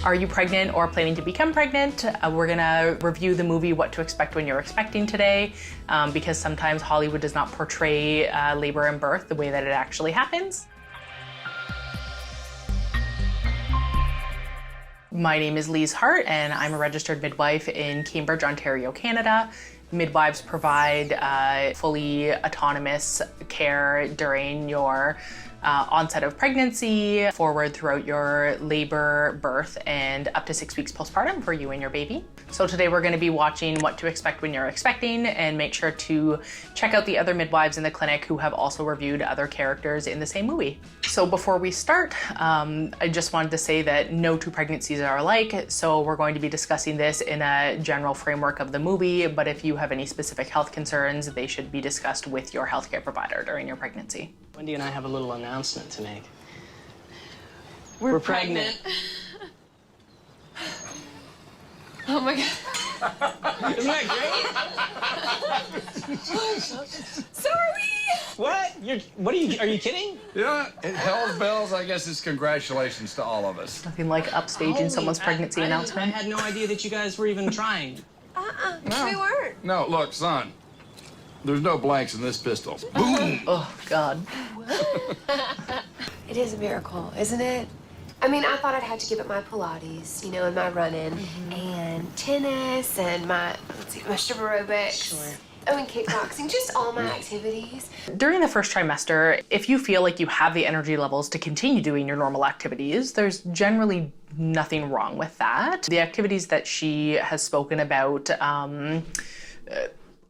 Are you pregnant or planning to become pregnant? We're gonna review the movie What to Expect When You're Expecting today, because sometimes Hollywood does not portray labor and birth the way that it actually happens. My name is Lise Hart, and I'm a registered midwife in Cambridge, Ontario, Canada. Midwives provide fully autonomous care during your onset of pregnancy, forward throughout your labor, birth, and up to 6 weeks postpartum for you and your baby. So today we're going to be watching What to Expect When You're Expecting, and make sure to check out the other midwives in the clinic who have also reviewed other characters in the same movie. So before we start, I just wanted to say that no two pregnancies are alike, so we're going to be discussing this in a general framework of the movie, but if you have any specific health concerns, they should be discussed with your healthcare provider during your pregnancy. Wendy and I have a little announcement to make. We're pregnant. Oh my God. Isn't that great? So are we. What? Are you kidding? Yeah, it hell's bells. I guess it's congratulations to all of us. Nothing like upstaging someone's pregnancy announcement. I had no idea that you guys were even trying. No. We weren't. No, look, son. There's no blanks in this pistol. Boom! Oh, God. It is a miracle, isn't it? I mean, I thought I'd have to give it my Pilates, you know, and my running, and tennis, and my strip aerobics. Sure. Oh, and kickboxing, just all my activities. During the first trimester, if you feel like you have the energy levels to continue doing your normal activities, there's generally nothing wrong with that. The activities that she has spoken about,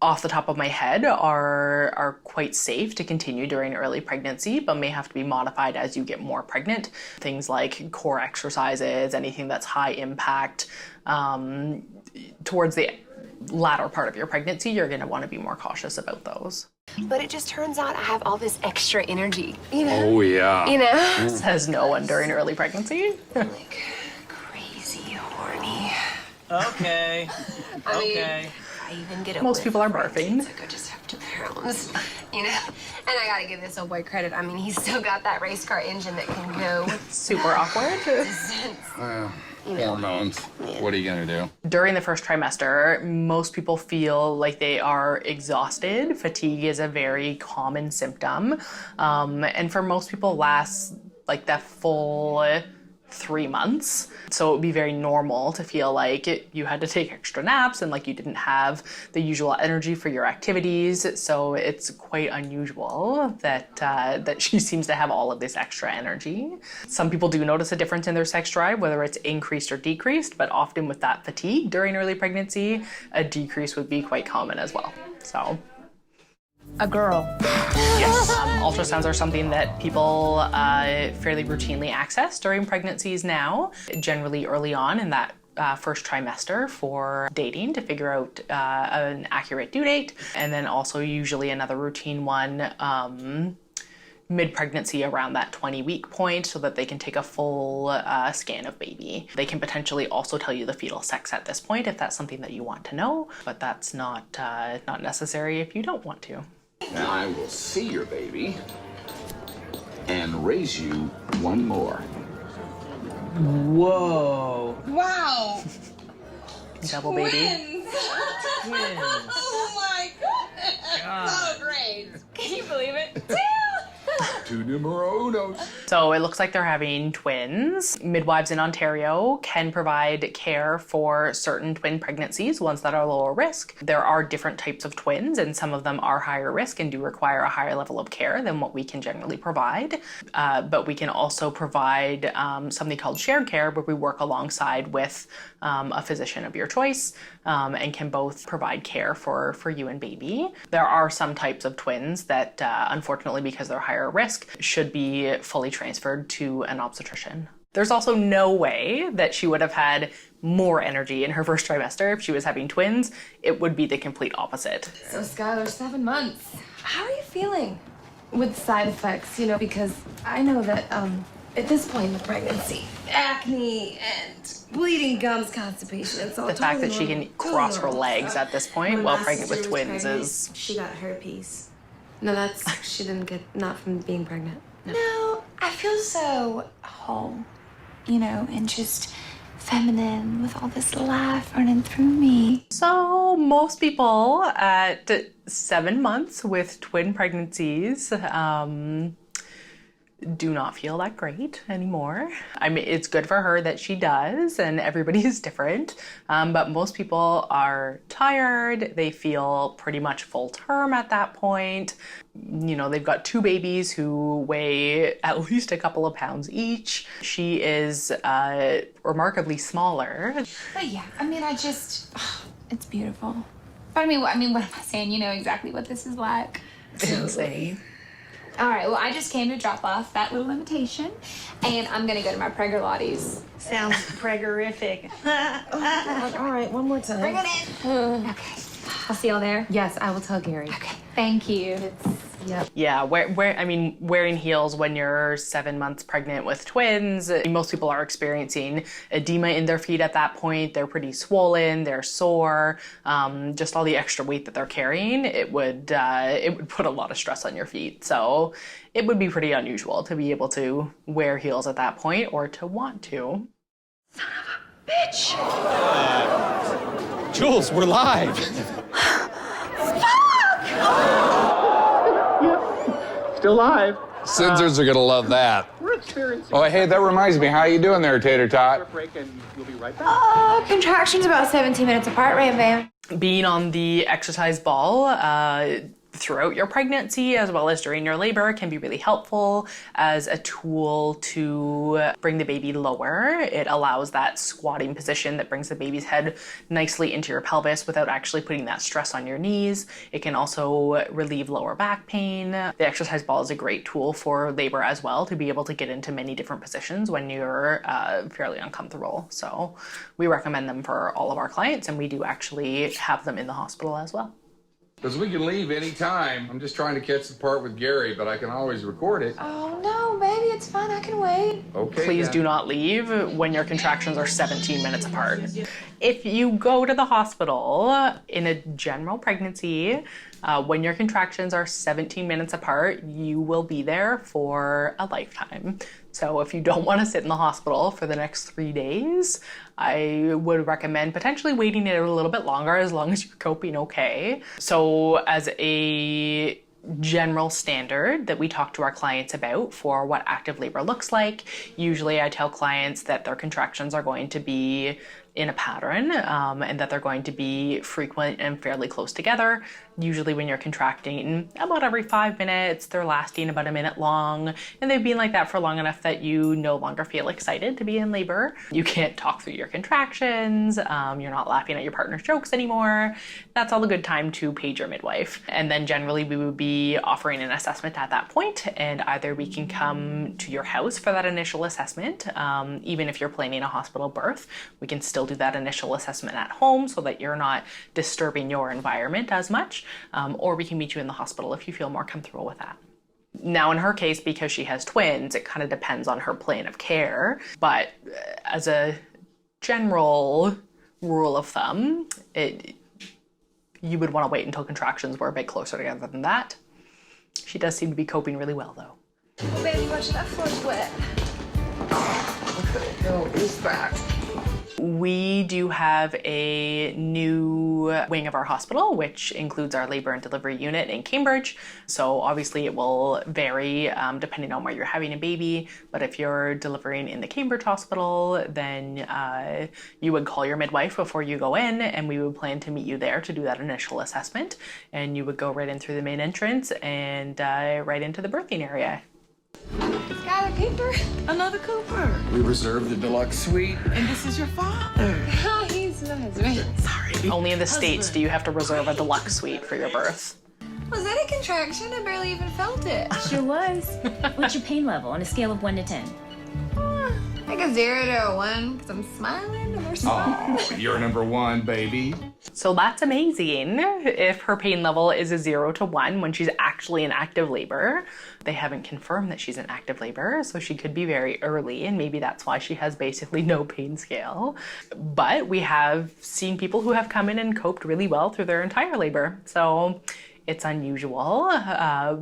off the top of my head, are quite safe to continue during early pregnancy, but may have to be modified as you get more pregnant. Things like core exercises, anything that's high impact. Towards the latter part of your pregnancy, you're gonna wanna be more cautious about those. But it just turns out I have all this extra energy, you know? Oh, yeah. You know? Says no one during early pregnancy. Like, crazy horny. Okay. I mean, Okay. I even get a Most whiff people are of barfing. It's like I just have 2 pounds, you know? And I gotta give this old boy credit. I mean, he's still got that race car engine that can go Super awkward. you know. Hormones. What are you gonna do? During the first trimester, most people feel like they are exhausted. Fatigue is a very common symptom. And for most people lasts like that full 3 months. So it would be very normal to feel like you had to take extra naps and like you didn't have the usual energy for your activities. So it's quite unusual that she seems to have all of this extra energy. Some people do notice a difference in their sex drive, whether it's increased or decreased, but often with that fatigue during early pregnancy, a decrease would be quite common as well. So. A girl. Yes. Ultrasounds are something that people fairly routinely access during pregnancies now, generally early on in that first trimester for dating to figure out an accurate due date, and then also usually another routine one mid-pregnancy around that 20-week point so that they can take a full scan of baby. They can potentially also tell you the fetal sex at this point if that's something that you want to know, but that's not necessary if you don't want to. Now I will see your baby and raise you one more. Whoa. Wow. Double baby. Twins. Oh my goodness. So great. Can you believe it? 2. 2 numero unos. So it looks like they're having twins. Midwives in Ontario can provide care for certain twin pregnancies, ones that are lower risk. There are different types of twins, and some of them are higher risk and do require a higher level of care than what we can generally provide. But we can also provide something called shared care, where we work alongside with a physician of your choice and can both provide care for you and baby. There are some types of twins that, unfortunately, because they're higher risk, should be fully transferred to an obstetrician. There's also no way that she would have had more energy in her first trimester if she was having twins. It would be the complete opposite. So Skylar, 7 months. How are you feeling with side effects? You know, because I know that at this point in the pregnancy, acne and bleeding gums, constipation, it's all The fact totally that she normal. can cross her Totally legs at this point My while last pregnant with sister was twins pregnant. is... She got herpes. No, that's, she didn't get, not from being pregnant. No, I feel so home, you know, and just feminine with all this life running through me. So most people at 7 months with twin pregnancies do not feel that great anymore. I mean, it's good for her that she does, and everybody is different, but most people are tired. They feel pretty much full term at that point. You know, they've got 2 babies who weigh at least a couple of pounds each. She is remarkably smaller. But yeah, I mean, it's beautiful. But I mean, what am I saying? You know exactly what this is like. Insane. All right, well, I just came to drop off that little invitation, and I'm gonna go to my Preggerlotties. Sounds preggerific. All right, one more time. Bring it in. Okay, I'll see y'all there. Yes, I will tell Gary. Okay, thank you. Yeah, wearing heels when you're 7 months pregnant with twins, most people are experiencing edema in their feet at that point. They're pretty swollen, they're sore, just all the extra weight that they're carrying, it would put a lot of stress on your feet. So it would be pretty unusual to be able to wear heels at that point or to want to. Son of a bitch! Jules, we're live. Still live. Censors are gonna love that. We're experiencing. Oh, hey, that reminds me. How you doing there, Tater Tot? Break, and we'll be right back. Oh, contractions about 17 minutes apart, Ram Bam. Being on the exercise ball throughout your pregnancy as well as during your labor can be really helpful as a tool to bring the baby lower. It allows that squatting position that brings the baby's head nicely into your pelvis without actually putting that stress on your knees. It can also relieve lower back pain. The exercise ball is a great tool for labor as well, to be able to get into many different positions when you're fairly uncomfortable. So we recommend them for all of our clients, and we do actually have them in the hospital as well. Because we can leave anytime. I'm just trying to catch the part with Gary, but I can always record it. Oh, no, baby, it's fine. I can wait. Okay. Please then. do not leave when your contractions are 17 minutes apart. If you go to the hospital in a general pregnancy, when your contractions are 17 minutes apart, you will be there for a lifetime. So if you don't want to sit in the hospital for the next 3 days, I would recommend potentially waiting it a little bit longer, as long as you're coping okay. So as a general standard that we talk to our clients about for what active labor looks like, usually I tell clients that their contractions are going to be in a pattern, and that they're going to be frequent and fairly close together. Usually when you're contracting about every 5 minutes, they're lasting about a minute long, and they've been like that for long enough that you no longer feel excited to be in labor. You can't talk through your contractions, you're not laughing at your partner's jokes anymore. That's all a good time to page your midwife. And then generally we would be offering an assessment at that point, and either we can come to your house for that initial assessment, even if you're planning a hospital birth, we can still do that initial assessment at home so that you're not disturbing your environment as much, or we can meet you in the hospital if you feel more comfortable with that. Now in her case, because she has twins, it kind of depends on her plan of care, but as a general rule of thumb, you would want to wait until contractions were a bit closer together than that. She does seem to be coping really well though. Oh, baby, watch that floor's wet. What the hell is that? We do have a new wing of our hospital, which includes our labor and delivery unit in Cambridge. So obviously it will vary depending on where you're having a baby. But if you're delivering in the Cambridge hospital, then you would call your midwife before you go in, and we would plan to meet you there to do that initial assessment. And you would go right in through the main entrance and right into the birthing area. Skylar Cooper. Another Cooper. We reserved the deluxe suite. And this is your father. Oh, he's my husband. Sorry. Only in the States do you have to reserve a deluxe suite for your birth. Was that a contraction? I barely even felt it. Sure was. What's your pain level on a scale of 1 to 10? Like a 0 to a 1, because I'm smiling and they're smiling. Oh, you're number 1, baby. So that's amazing if her pain level is a 0 to 1 when she's actually in active labor. They haven't confirmed that she's in active labor, so she could be very early, and maybe that's why she has basically no pain scale. But we have seen people who have come in and coped really well through their entire labor. So it's unusual,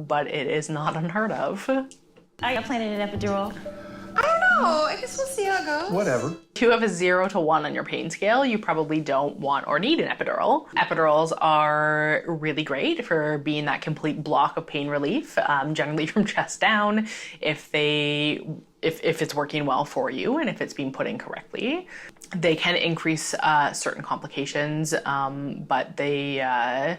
but it is not unheard of. Are you planning an epidural? I don't know. Oh, I guess we'll see how it goes. Whatever. If you have a 0 to 1 on your pain scale, you probably don't want or need an epidural. Epidurals are really great for being that complete block of pain relief, generally from chest down, if it's working well for you and if it's being put in correctly. They can increase certain complications, but they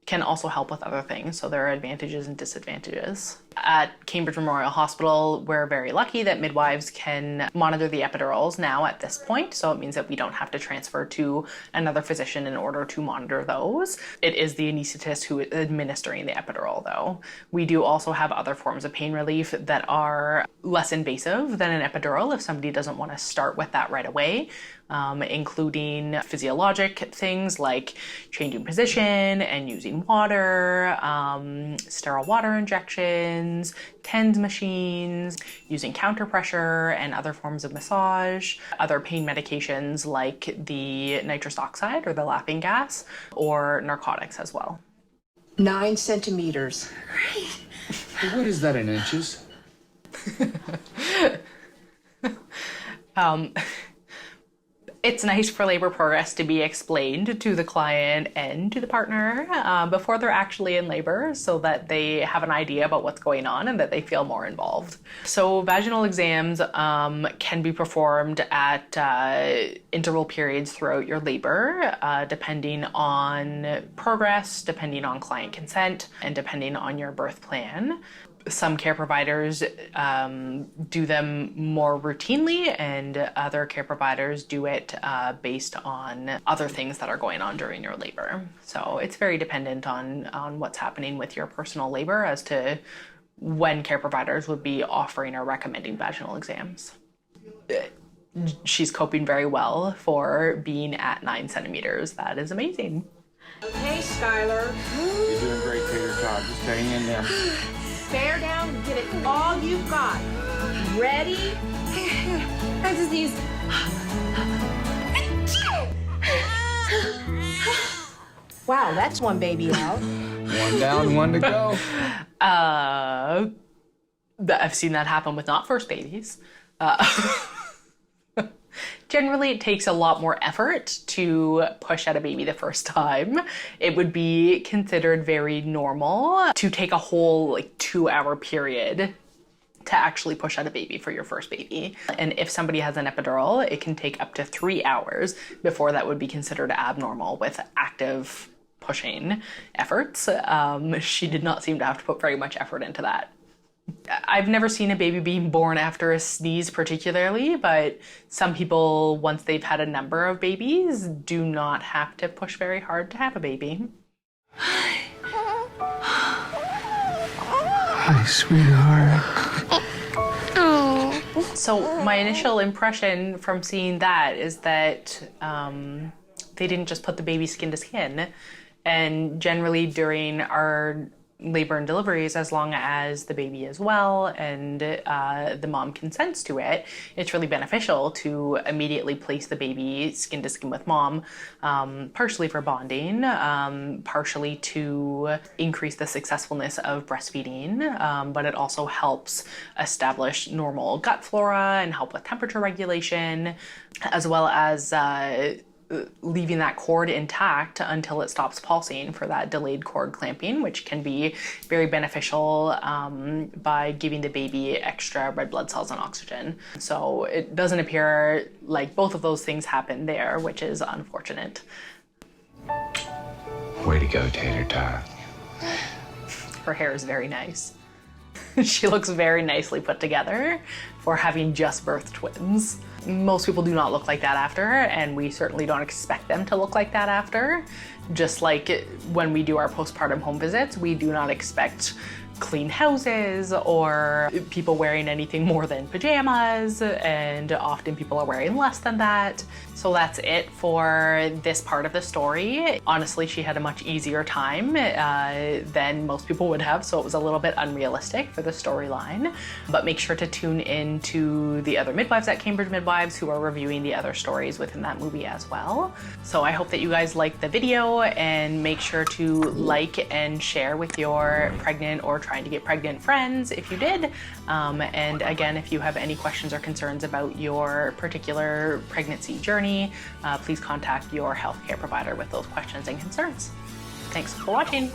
can also help with other things. So there are advantages and disadvantages. At Cambridge Memorial Hospital, we're very lucky that midwives can monitor the epidurals now at this point. So it means that we don't have to transfer to another physician in order to monitor those. It is the anesthetist who is administering the epidural though. We do also have other forms of pain relief that are less invasive than an epidural if somebody doesn't want to start with that right away. Including physiologic things like changing position and using water, sterile water injections, TENS machines, using counter pressure and other forms of massage, other pain medications like the nitrous oxide or the laughing gas, or narcotics as well. 9 centimeters. What is that in inches? It's nice for labor progress to be explained to the client and to the partner before they're actually in labor so that they have an idea about what's going on and that they feel more involved. So vaginal exams can be performed at interval periods throughout your labor, depending on progress, depending on client consent, and depending on your birth plan. Some care providers do them more routinely, and other care providers do it based on other things that are going on during your labor. So it's very dependent on what's happening with your personal labor as to when care providers would be offering or recommending vaginal exams. She's coping very well for being at 9 centimeters. That is amazing. Okay, Skylar. You're doing great, Tater Tot. Just hang in there. Bear down and give it all you've got. Ready? That's disease. Wow, that's one baby out. One down, one to go. I've seen that happen with not first babies. Generally, it takes a lot more effort to push out a baby the first time. It would be considered very normal to take a whole 2-hour period to actually push out a baby for your first baby. And if somebody has an epidural, it can take up to 3 hours before that would be considered abnormal with active pushing efforts. She did not seem to have to put very much effort into that. I've never seen a baby being born after a sneeze particularly, but some people, once they've had a number of babies, do not have to push very hard to have a baby. Hi, sweetheart. So my initial impression from seeing that is that they didn't just put the baby skin to skin. And generally during our labor and deliveries, as long as the baby is well and the mom consents to it, it's really beneficial to immediately place the baby skin to skin with mom, partially for bonding, partially to increase the successfulness of breastfeeding, but it also helps establish normal gut flora and help with temperature regulation, as well as leaving that cord intact until it stops pulsing for that delayed cord clamping, which can be very beneficial by giving the baby extra red blood cells and oxygen. So it doesn't appear like both of those things happen there, which is unfortunate. Way to go, Tater Tot. Her hair is very nice. She looks very nicely put together for having just birthed twins. Most people do not look like that after, and we certainly don't expect them to look like that after. Just like when we do our postpartum home visits, we do not expect clean houses or people wearing anything more than pajamas, and often people are wearing less than that. So that's it for this part of the story. Honestly, she had a much easier time than most people would have, so it was a little bit unrealistic for the storyline. But make sure to tune in to the other midwives at Cambridge Midwives who are reviewing the other stories within that movie as well. So I hope that you guys liked the video, and make sure to like and share with your pregnant or trying to get pregnant friends if you did. And again, if you have any questions or concerns about your particular pregnancy journey, please contact your healthcare provider with those questions and concerns. Thanks for watching.